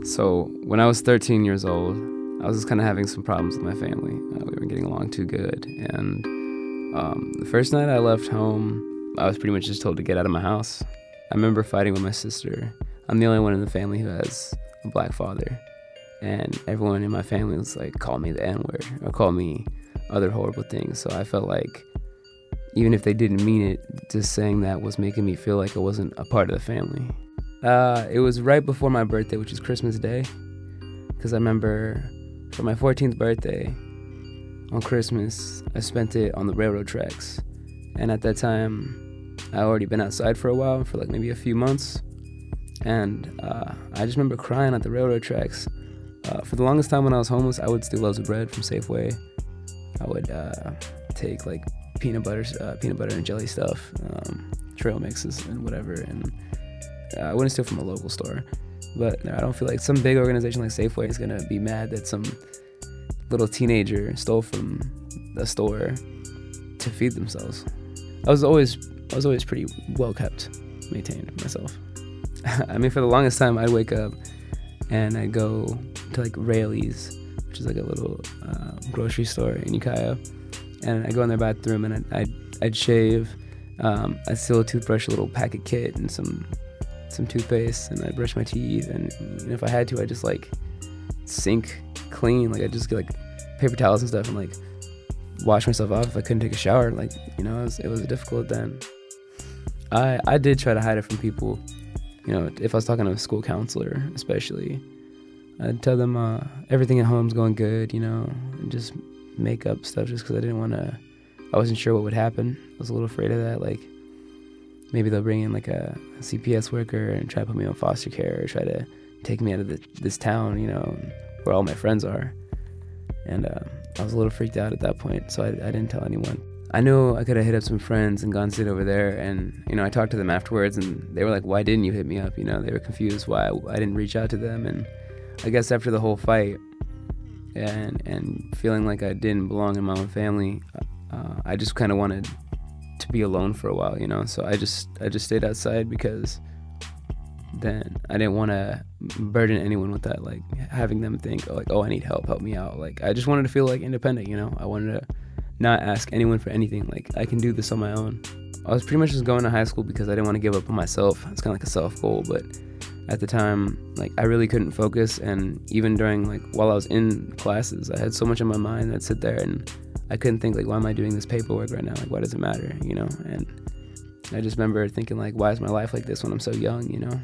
So when I was 13 years old, I was just kind of having some problems with my family. We weren't getting along too good. And the first night I left home, I was pretty much just told to get out of my house. I remember fighting with my sister. I'm the only one in the family who has a black father. And everyone in my family was like, call me the N-word or call me other horrible things. So I felt like even if they didn't mean it, just saying that was making me feel like I wasn't a part of the family. It was right before my birthday, which is Christmas Day, because I remember for my 14th birthday on Christmas, I spent it on the railroad tracks. And at that time, I already been outside for a while, for like maybe a few months. And I just remember crying at the railroad tracks. For the longest time when I was homeless, I would steal loaves of bread from Safeway. I would take like peanut butter and jelly stuff, trail mixes and whatever, and I wouldn't steal from a local store. But I don't feel like some big organization like Safeway is gonna be mad that some little teenager stole from the store to feed themselves. I was always pretty well kept, maintained myself. I mean, for the longest time, I'd wake up and I'd go to like Raley's, which is like a little grocery store in Ukiah, and I'd go in their bathroom and I'd shave. I'd steal a toothbrush, a little packet kit, and some toothpaste, and I'd brush my teeth, and if I had to, I'd just like sink clean, like I'd just get like paper towels and stuff and like wash myself off if I couldn't take a shower. Like, you know, it was difficult then. I did try to hide it from people. You know, if I was talking to a school counselor, especially, I'd tell them everything at home's going good, you know, and just make up stuff just because I wasn't sure what would happen. I was a little afraid of that, like maybe they'll bring in like a CPS worker and try to put me on foster care or try to take me out of this town, you know, where all my friends are. And I was a little freaked out at that point, so I didn't tell anyone. I knew I could have hit up some friends and gone sit over there, and, you know, I talked to them afterwards, and they were like, why didn't you hit me up? You know, they were confused why I didn't reach out to them. And I guess after the whole fight and feeling like I didn't belong in my own family, I just kind of wanted to be alone for a while, you know. So I just stayed outside because then I didn't want to burden anyone with that, like having them think, oh, I need help me out. Like, I just wanted to feel like independent, you know. I wanted to not ask anyone for anything. Like, I can do this on my own. I was pretty much just going to high school because I didn't want to give up on myself. It's kind of like a self goal, but at the time, like, I really couldn't focus. And even during, like, while I was in classes, I had so much on my mind that I'd sit there and I couldn't think, like, why am I doing this paperwork right now? Like, why does it matter, you know? And I just remember thinking, like, why is my life like this when I'm so young, you know?